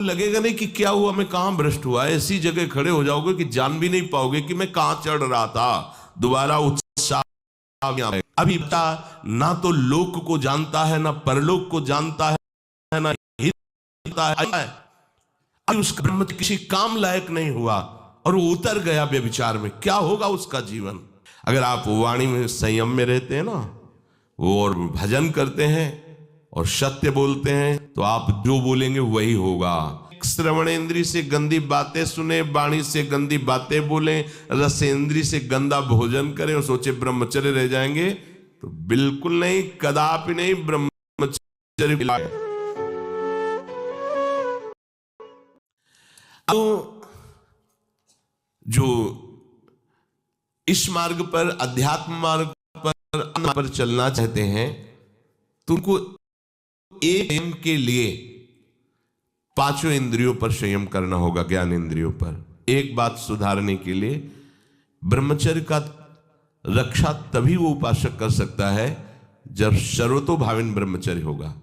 लगेगा नहीं कि क्या हुआ, मैं कहां भ्रष्ट हुआ। ऐसी जगह खड़े हो जाओगे कि जान भी नहीं पाओगे कि मैं कहां चढ़ रहा था। दोबारा उत्साह आ गया है। अभी बता, ना तो लोक को जानता है, ना परलोक को जानता है, ना हिता है। अभी उसका ब्रह्मचर्य किसी काम लायक नहीं हुआ और वो उतर गया व्यभिचार में। क्या होगा उसका जीवन? अगर आप वाणी में संयम में रहते हैं ना, वो और भजन करते हैं और सत्य बोलते हैं, तो आप जो बोलेंगे वही होगा। श्रवणेंद्री से गंदी बातें सुने, वाणी से गंदी बातें बोले, रसेंद्री से गंदा भोजन करें और सोचे ब्रह्मचर्य रह जाएंगे, तो बिल्कुल नहीं, कदापि नहीं। ब्रह्मचर्य तो जो इस मार्ग पर, अध्यात्म मार्ग पर चलना चाहते हैं, तुमको एक संयम के लिए पांचों इंद्रियों पर संयम करना होगा, ज्ञान इंद्रियों पर। एक बात सुधारने के लिए, ब्रह्मचर्य का रक्षा तभी वो उपासक कर सकता है जब सर्वतोभावेन ब्रह्मचर्य होगा।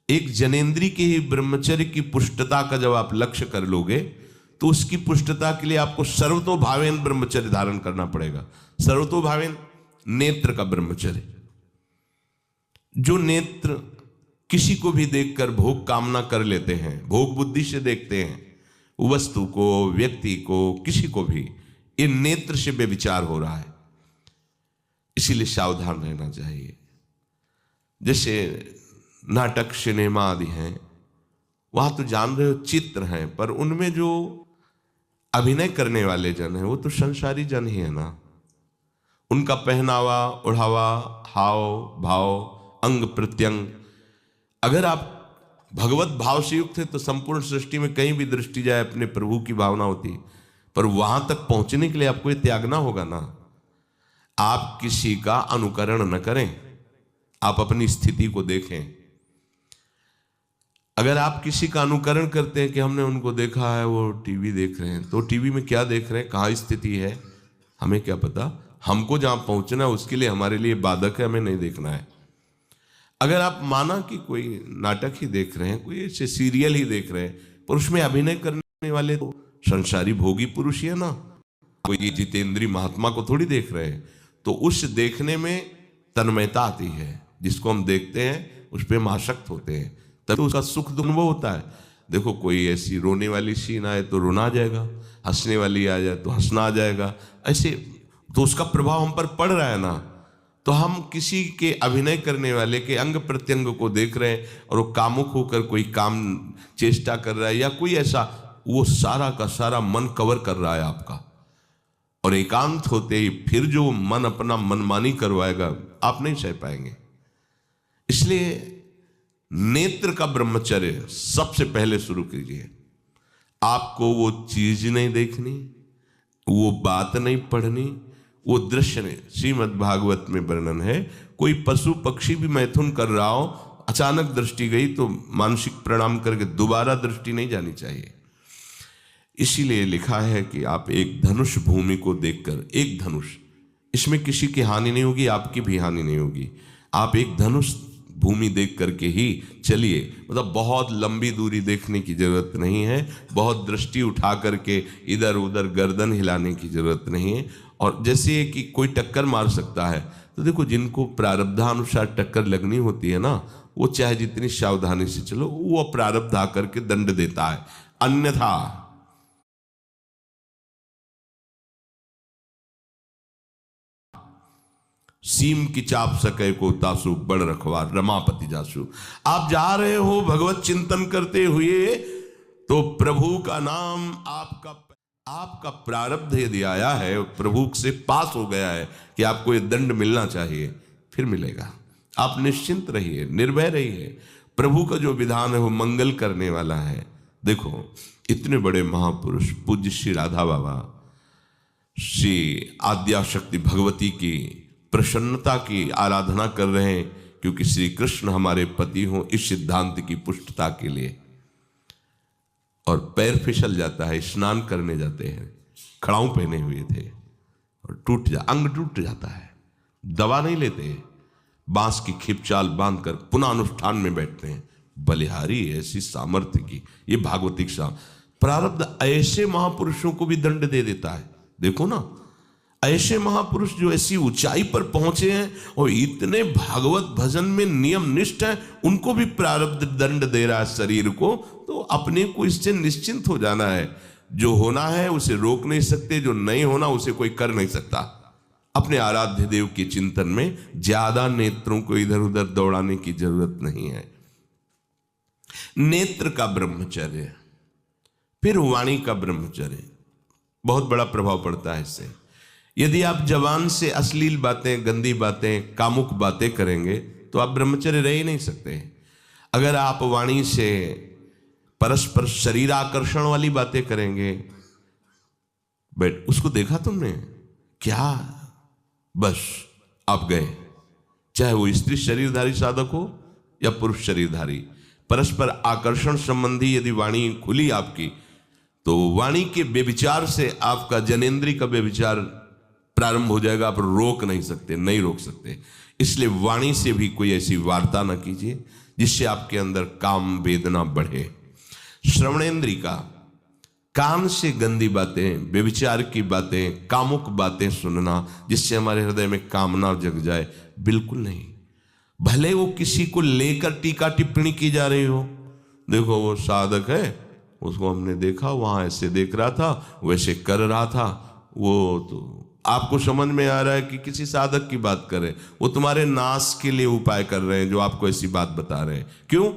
एक जनेन्द्री के ही ब्रह्मचर्य की पुष्टता का जब आप लक्ष्य कर लोगे, तो उसकी पुष्टता के लिए आपको सर्वतोभावेन ब्रह्मचर्य धारण करना पड़ेगा। सर्वतोभावेन नेत्र का ब्रह्मचर्य, जो नेत्र किसी को भी देखकर भोग कामना कर लेते हैं, भोग बुद्धि से देखते हैं वस्तु को, व्यक्ति को, किसी को भी, ये नेत्र से व्यभिचार हो रहा है। इसीलिए सावधान रहना चाहिए। जैसे नाटक, सिनेमा आदि हैं, वहां तो जान रहे हो चित्र हैं, पर उनमें जो अभिनय करने वाले जन हैं वो तो संसारी जन ही है ना। उनका पहनावा, ओढ़ावा, हाव भाव, अंग प्रत्यंग, अगर आप भगवत भाव से युक्त है तो संपूर्ण सृष्टि में कहीं भी दृष्टि जाए अपने प्रभु की भावना होती है। पर वहां तक पहुंचने के लिए आपको ये त्यागना होगा ना। आप किसी का अनुकरण न करें, आप अपनी स्थिति को देखें। अगर आप किसी का अनुकरण करते हैं कि हमने उनको देखा है, वो टीवी देख रहे हैं, तो टीवी में क्या देख रहे हैं, कहाँ स्थिति है, हमें क्या पता। हमको जहां पहुंचना है उसके लिए हमारे लिए बाधक है, हमें नहीं देखना है। अगर आप माना कि कोई नाटक ही देख रहे हैं, कोई ऐसे सीरियल ही देख रहे हैं, पर उसमें अभिनय करने वाले तो संसारी भोगी पुरुष ही है ना, कोई जितेंद्री महात्मा को थोड़ी देख रहे हैं। तो उस देखने में तन्मयता आती है, जिसको हम देखते हैं उस पर हम आसक्त होते हैं, तब उसका सुख अनुभव होता है। देखो कोई ऐसी रोने वाली सीन आए तो रोना आ जाएगा, हंसने वाली आ जाए तो हंसना आ जाएगा, ऐसे तो उसका प्रभाव हम पर पड़ रहा है ना। तो हम किसी के अभिनय करने वाले के अंग प्रत्यंग को देख रहे हैं और वो कामुक होकर कोई काम चेष्टा कर रहा है या कोई ऐसा, वो सारा का सारा मन कवर कर रहा है आपका। और एकांत होते ही फिर जो मन अपना मनमानी करवाएगा, आप नहीं सह पाएंगे। इसलिए नेत्र का ब्रह्मचर्य सबसे पहले शुरू कीजिए। आपको वो चीज नहीं देखनी, वो बात नहीं पढ़नी, वो दृश्य नहीं। श्रीमद् भागवत में वर्णन है, कोई पशु पक्षी भी मैथुन कर रहा हो, अचानक दृष्टि गई तो मानसिक प्रणाम करके दोबारा दृष्टि नहीं जानी चाहिए। इसीलिए लिखा है कि आप एक धनुष भूमि को देखकर, एक धनुष, इसमें किसी की हानि नहीं होगी, आपकी भी हानि नहीं होगी। आप एक धनुष भूमि देख करके ही चलिए। मतलब बहुत लंबी दूरी देखने की जरूरत नहीं है, बहुत दृष्टि उठा करके इधर उधर गर्दन हिलाने की जरूरत नहीं है। और जैसे कि कोई टक्कर मार सकता है, तो देखो जिनको प्रारब्धानुसार टक्कर लगनी होती है ना, वो चाहे जितनी सावधानी से चलो, वो प्रारब्ध आकर के दंड देता है। अन्यथा सीम की चाप सके को तासु, बड़ रखवार रमापति जासु। आप जा रहे हो भगवत चिंतन करते हुए, तो प्रभु का नाम, आपका प्रारब्ध यदि आया है, प्रभु से पास हो गया है कि आपको ये दंड मिलना चाहिए, फिर मिलेगा। आप निश्चिंत रहिए, निर्भय रहिए। प्रभु का जो विधान है वो मंगल करने वाला है। देखो इतने बड़े महापुरुष पूज्य श्री राधा बाबा, श्री आद्याशक्ति भगवती की प्रसन्नता की आराधना कर रहे हैं, क्योंकि श्री कृष्ण हमारे पति हों, इस सिद्धांत की पुष्टता के लिए। और पैर फिसल जाता है, स्नान करने जाते हैं, खड़ाऊ पहने हुए थे और अंग टूट जाता है, दवा नहीं लेते, बांस की खिपचाल बांधकर पुनः अनुष्ठान में बैठते हैं, बलिहारी ऐसी सामर्थ्य की, ये भागवतिक प्रारब्ध ऐसे महापुरुषों को भी दंड दे देता है। देखो ना, ऐसे महापुरुष जो ऐसी ऊंचाई पर पहुंचे हैं और इतने भागवत भजन में नियम निष्ठ हैं, उनको भी प्रारब्ध दंड दे रहा है शरीर को। तो अपने को इससे निश्चिंत हो जाना है। जो होना है उसे रोक नहीं सकते, जो नहीं होना उसे कोई कर नहीं सकता। अपने आराध्य देव के चिंतन में ज्यादा नेत्रों को इधर उधर दौड़ाने की जरूरत नहीं है। नेत्र का ब्रह्मचर्य, फिर वाणी का ब्रह्मचर्य, बहुत बड़ा प्रभाव पड़ता है इससे। यदि आप जवान से अश्लील बातें, गंदी बातें, कामुक बातें करेंगे तो आप ब्रह्मचर्य रह ही नहीं सकते। अगर आप वाणी से परस्पर शरीर आकर्षण वाली बातें करेंगे, बट उसको देखा तुमने क्या, बस आप गए। चाहे वो स्त्री शरीरधारी साधक हो या पुरुष शरीरधारी, परस्पर आकर्षण संबंधी यदि वाणी खुली आपकी, तो वाणी के व्यभिचार से आपका जनेंद्री का व्यभिचार प्रारंभ हो जाएगा। आप रोक नहीं सकते, नहीं रोक सकते। इसलिए वाणी से भी कोई ऐसी वार्ता ना कीजिए जिससे आपके अंदर काम वेदना बढ़े। श्रवणेंद्री का, कान से गंदी बातें, व्यभिचार की बातें, कामुक बातें सुनना जिससे हमारे हृदय में कामना जग जाए, बिल्कुल नहीं। भले वो किसी को लेकर टीका टिप्पणी की जा रही हो, देखो वो साधक है, उसको हमने देखा वहां ऐसे देख रहा था, वैसे कर रहा था, वो तो आपको समझ में आ रहा है कि किसी साधक की बात कर रहे हैं, वो तुम्हारे नाश के लिए उपाय कर रहे हैं जो आपको ऐसी बात बता रहे हैं। क्यों?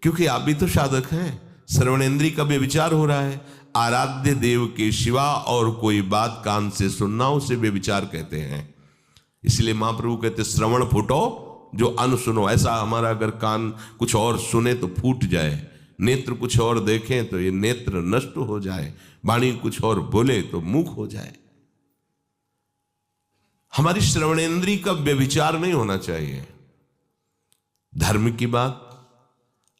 क्योंकि आप भी तो साधक हैं। श्रवणेंद्री का व्यभिचार हो रहा है। आराध्य देव के सिवा और कोई बात कान से सुनना उसे व्यभिचार कहते हैं। इसलिए महाप्रभु कहते श्रवण फूटो जो अन सुनो। ऐसा हमारा अगर कान कुछ और सुने तो फूट जाए, नेत्र कुछ और देखें तो ये नेत्र नष्ट हो जाए, वाणी कुछ और बोले तो मूक हो जाए। हमारी श्रवणेंद्री का व्यभिचार नहीं होना चाहिए। धर्म की बात,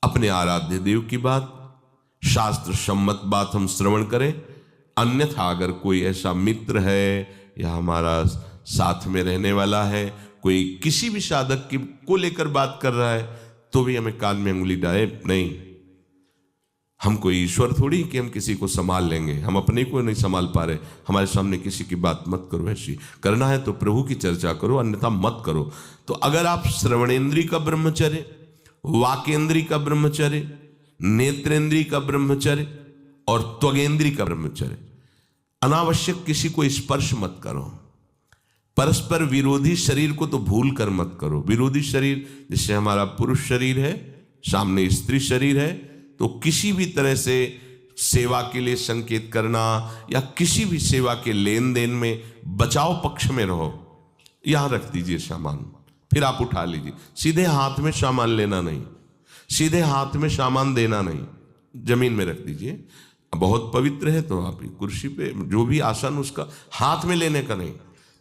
अपने आराध्य देव की बात, शास्त्र सम्मत बात हम श्रवण करें। अन्यथा अगर कोई ऐसा मित्र है या हमारा साथ में रहने वाला है, कोई किसी भी साधक की को लेकर बात कर रहा है, तो भी हमें कान में उंगली डाले नहीं। हम कोई ईश्वर थोड़ी कि हम किसी को संभाल लेंगे, हम अपने को नहीं संभाल पा रहे। हमारे सामने किसी की बात मत करो, ऐसी करना है तो प्रभु की चर्चा करो, अन्यथा मत करो। तो अगर आप श्रवणेंद्री का ब्रह्मचर्य, वाकेंद्री का ब्रह्मचर्य, नेत्रेंद्री का ब्रह्मचर्य और त्वगेंद्री का ब्रह्मचर्य, अनावश्यक किसी को स्पर्श मत करो। परस्पर विरोधी शरीर को तो भूल कर मत करो। विरोधी शरीर जिससे हमारा पुरुष शरीर है, सामने स्त्री शरीर है, तो किसी भी तरह से सेवा के लिए संकेत करना या किसी भी सेवा के लेन देन में बचाव पक्ष में रहो। यहां रख दीजिए सामान, फिर आप उठा लीजिए। सीधे हाथ में सामान लेना नहीं, सीधे हाथ में सामान देना नहीं, जमीन में रख दीजिए। बहुत पवित्र है तो आप कुर्सी पे जो भी आसन उसका हाथ में लेने का नहीं।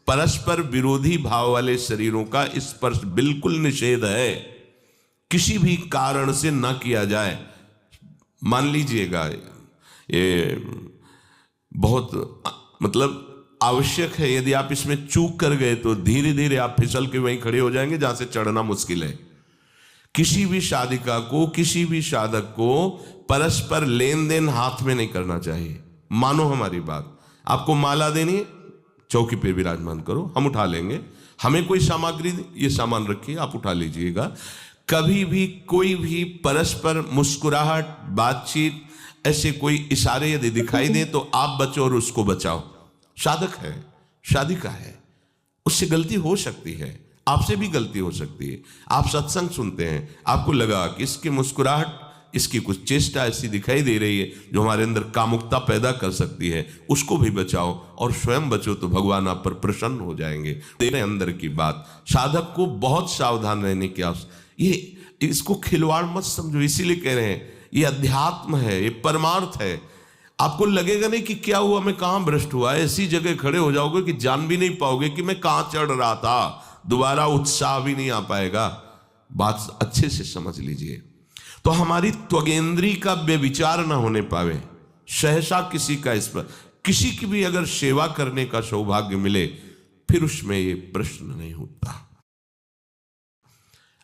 परस्पर विरोधी भाव वाले शरीरों का स्पर्श बिल्कुल निषेध है, किसी भी कारण से न किया जाए। मान लीजिएगा ये बहुत मतलब आवश्यक है, यदि आप इसमें चूक कर गए तो धीरे धीरे आप फिसल के वहीं खड़े हो जाएंगे जहां से चढ़ना मुश्किल है। किसी भी साधिका को, किसी भी साधक को परस्पर लेन देन हाथ में नहीं करना चाहिए। मानो हमारी बात, आपको माला देनी, चौकी पे विराजमान करो, हम उठा लेंगे। हमें कोई सामग्री, ये सामान रखिए, आप उठा लीजिएगा। कभी भी कोई भी परस्पर मुस्कुराहट, बातचीत, ऐसे कोई इशारे यदि दिखाई दे तो आप बचो और उसको बचाओ। साधक है, साधिका है, उससे गलती हो सकती है, आपसे भी गलती हो सकती है। आप सत्संग सुनते हैं, आपको लगा कि इसकी मुस्कुराहट, इसकी कुछ चेष्टा ऐसी दिखाई दे रही है जो हमारे अंदर कामुकता पैदा कर सकती है, उसको भी बचाओ और स्वयं बचो, तो भगवान आप पर प्रसन्न हो जाएंगे। तेरे अंदर की बात, साधक को बहुत सावधान रहने की आवश्यकता। ये इसको खिलवाड़ मत समझो, इसीलिए कह रहे हैं ये अध्यात्म है, ये परमार्थ है। आपको लगेगा नहीं कि क्या हुआ, मैं कहां भ्रष्ट हुआ, ऐसी जगह खड़े हो जाओगे कि जान भी नहीं पाओगे कि मैं कहां चढ़ रहा था, दोबारा उत्साह भी नहीं आ पाएगा। बात अच्छे से समझ लीजिए। तो हमारी त्वगेंद्री का व्यभिचार ना होने पावे, सहसा किसी का इस पर, किसी की भी अगर सेवा करने का सौभाग्य मिले, फिर उसमें ये प्रश्न नहीं होता।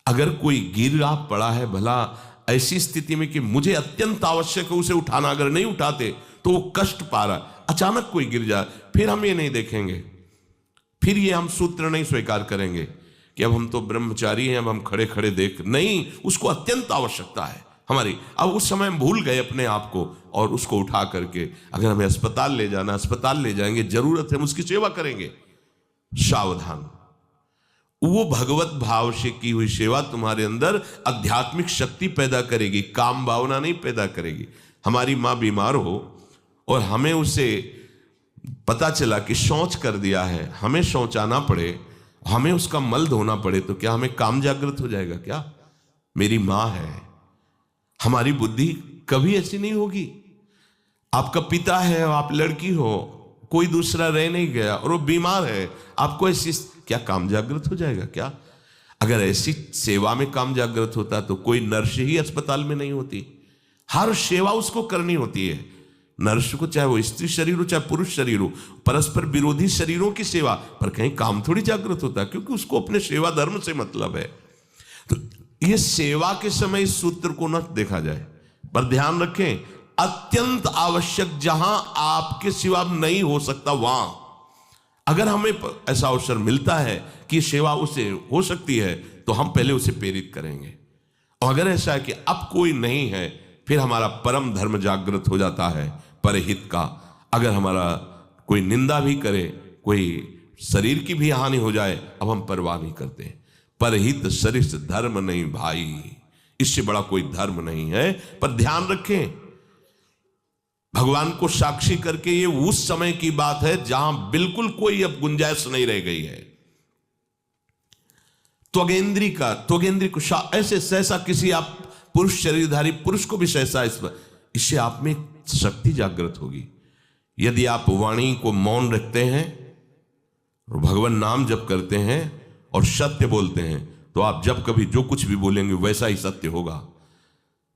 अगर कोई गिर आप पड़ा है, भला ऐसी स्थिति में कि मुझे अत्यंत आवश्यक है उसे उठाना, अगर नहीं उठाते तो वो कष्ट पा रहा है, अचानक कोई गिर जाए, फिर हम ये नहीं देखेंगे, फिर ये हम सूत्र नहीं स्वीकार करेंगे कि अब हम तो ब्रह्मचारी हैं, अब हम खड़े खड़े देख नहीं, उसको अत्यंत आवश्यकता है हमारी। अब उस समय हम भूल गए अपने आप को और उसको उठा करके अगर हमें अस्पताल ले जाना, अस्पताल ले जाएंगे, जरूरत है हम उसकी सेवा करेंगे। सावधान, वो भगवत भाव से की हुई सेवा तुम्हारे अंदर आध्यात्मिक शक्ति पैदा करेगी, काम भावना नहीं पैदा करेगी। हमारी माँ बीमार हो और हमें उसे पता चला कि शौच कर दिया है, हमें शौचाना पड़े, हमें उसका मल धोना पड़े, तो क्या हमें काम जागृत हो जाएगा? क्या मेरी माँ है। हमारी बुद्धि कभी ऐसी नहीं होगी। आपका पिता है और आप लड़की हो, कोई दूसरा रह नहीं गया और वो बीमार है, आपको ऐसी क्या काम जागृत हो जाएगा? क्या अगर ऐसी सेवा में काम जागृत होता तो कोई नर्स ही अस्पताल में नहीं होती। हर सेवा उसको करनी होती है, नर्स को, चाहे वो स्त्री शरीर हो चाहे पुरुष शरीर हो, परस्पर विरोधी शरीरों की सेवा, पर कहीं काम थोड़ी जागृत होता है, क्योंकि उसको अपने सेवा धर्म से मतलब है। तो ये सेवा के समय इस सूत्र को न देखा जाए, पर ध्यान रखें, अत्यंत आवश्यक जहां आपके सिवा नहीं हो सकता, वहां अगर हमें ऐसा अवसर मिलता है कि सेवा उसे हो सकती है तो हम पहले उसे प्रेरित करेंगे। और अगर ऐसा है कि अब कोई नहीं है, फिर हमारा परम धर्म जागृत हो जाता है परहित का। अगर हमारा कोई निंदा भी करे, कोई शरीर की भी हानि हो जाए, अब हम परवाह नहीं करते। परहित सरिस धर्म नहीं भाई, इससे बड़ा कोई धर्म नहीं है। पर ध्यान रखें, भगवान को साक्षी करके ये उस समय की बात है जहां बिल्कुल कोई अब गुंजाइश नहीं रह गई है। त्वगेंद्री को ऐसे सहसा किसी आप पुरुष शरीरधारी पुरुष को भी सहसा इससे आप में शक्ति जागृत होगी। यदि आप वाणी को मौन रखते हैं और भगवान नाम जप करते हैं और सत्य बोलते हैं, तो आप जब कभी जो कुछ भी बोलेंगे वैसा ही सत्य होगा।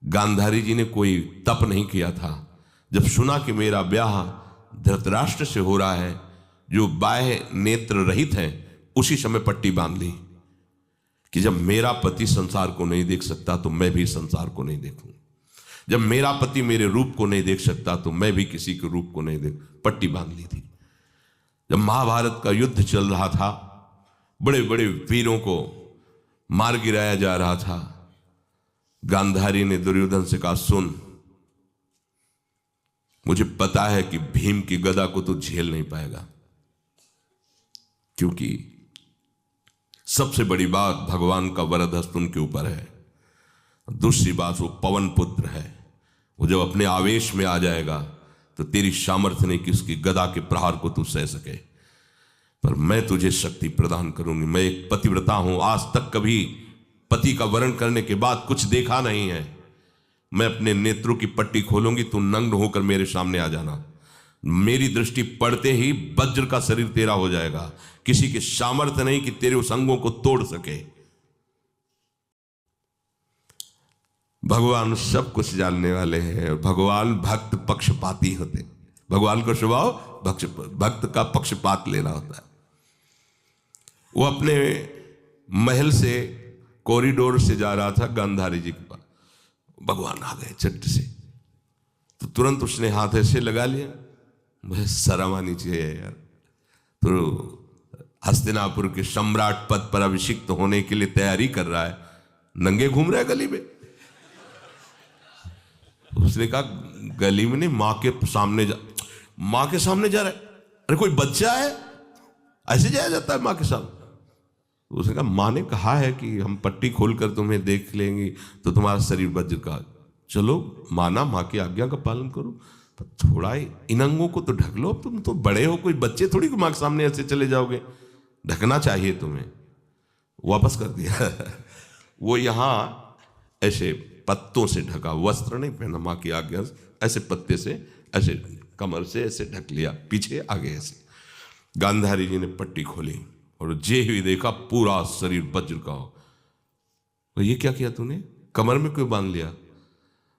गांधारी जी ने कोई तप नहीं किया था, जब सुना कि मेरा ब्याह धृतराष्ट्र से हो रहा है जो बाह्य नेत्र रहित हैं, उसी समय पट्टी बांध ली कि जब मेरा पति संसार को नहीं देख सकता तो मैं भी संसार को नहीं देखूं, जब मेरा पति मेरे रूप को नहीं देख सकता तो मैं भी किसी के रूप को नहीं देख, पट्टी बांध ली थी। जब महाभारत का युद्ध चल रहा था, बड़े बड़े वीरों को मार गिराया जा रहा था, गांधारी ने दुर्योधन से कहा, सुन, मुझे पता है कि भीम की गदा को तो झेल नहीं पाएगा, क्योंकि सबसे बड़ी बात भगवान का वरद हस्त उनके ऊपर है। दूसरी बात, वो पवन पुत्र है, वो जब अपने आवेश में आ जाएगा तो तेरी सामर्थ्य नहीं कि उसकी गदा के प्रहार को तू सह सके, पर मैं तुझे शक्ति प्रदान करूंगी। मैं एक पतिव्रता हूं, आज तक कभी पति का वरण करने के बाद कुछ देखा नहीं है। मैं अपने नेत्रों की पट्टी खोलूंगी, तू नग्न होकर मेरे सामने आ जाना। मेरी दृष्टि पड़ते ही वज्र का शरीर तेरा हो जाएगा, किसी के सामर्थ्य नहीं कि तेरे उस अंगों को तोड़ सके। भगवान सब कुछ जानने वाले हैं और भगवान भक्त पक्षपाती होते। भगवान का स्वभाव भक्त का पक्षपात लेना होता है। वो अपने महल से कॉरिडोर से जा रहा था गांधारी जी के पास, भगवान आ गए झट से, तो तुरंत उसने हाथ ऐसे लगा लिया, मुझे शर्म आनी चाहिए यार, तो हस्तिनापुर के सम्राट पद पर अभिषिक्त होने के लिए तैयारी कर रहा है, नंगे घूम रहा है गली में। उसने कहा, गली में नहीं, माँ के सामने जा रहा है। अरे कोई बच्चा है, ऐसे जाया जाता है माँ के सामने? उसने कहा, माँ ने कहा है कि हम पट्टी खोलकर तुम्हें देख लेंगे तो तुम्हारा शरीर वज्र का, चलो माना, माँ की आज्ञा का पालन करो, पर थोड़ा इन अंगों को तो ढक लो, तुम तो बड़े हो, कोई बच्चे थोड़ी को माँ के सामने ऐसे चले जाओगे, ढकना चाहिए तुम्हें। वापस कर दिया। वो यहाँ ऐसे पत्तों से ढका, वस्त्र नहीं पहना, माँ की आज्ञा ऐसे पत्ते से ऐसे कमर से ऐसे ढक लिया, पीछे आगे ऐसे। गांधारी जी ने पट्टी खोली और जे ही देखा पूरा शरीर वज्र का हो। तो ये क्या किया तूने, कमर में क्यों बांध लिया?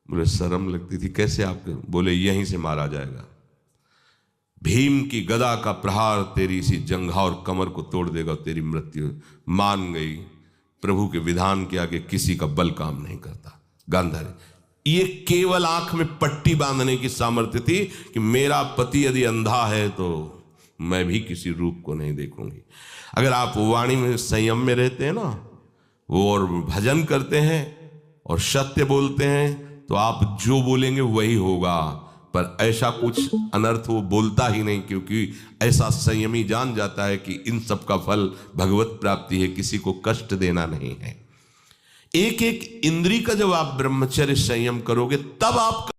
बोले शर्म लगती थी। कैसे आपके? बोले यहीं से मारा जाएगा, भीम की गदा का प्रहार तेरी इसी जंघा और कमर को तोड़ देगा, तेरी मृत्यु। मान गई, प्रभु के विधान के आगे किसी का बल काम नहीं करता। गांधारी। ये केवल आंख में पट्टी बांधने की सामर्थ्य थी कि मेरा पति यदि अंधा है तो मैं भी किसी रूप को नहीं देखूंगी। अगर आप वाणी में संयम में रहते हैं ना, वो और भजन करते हैं और सत्य बोलते हैं, तो आप जो बोलेंगे वही होगा। पर ऐसा कुछ अनर्थ वो बोलता ही नहीं, क्योंकि ऐसा संयमी जान जाता है कि इन सब का फल भगवत प्राप्ति है, किसी को कष्ट देना नहीं है। एक एक इंद्री का जब आप ब्रह्मचर्य संयम करोगे तब आप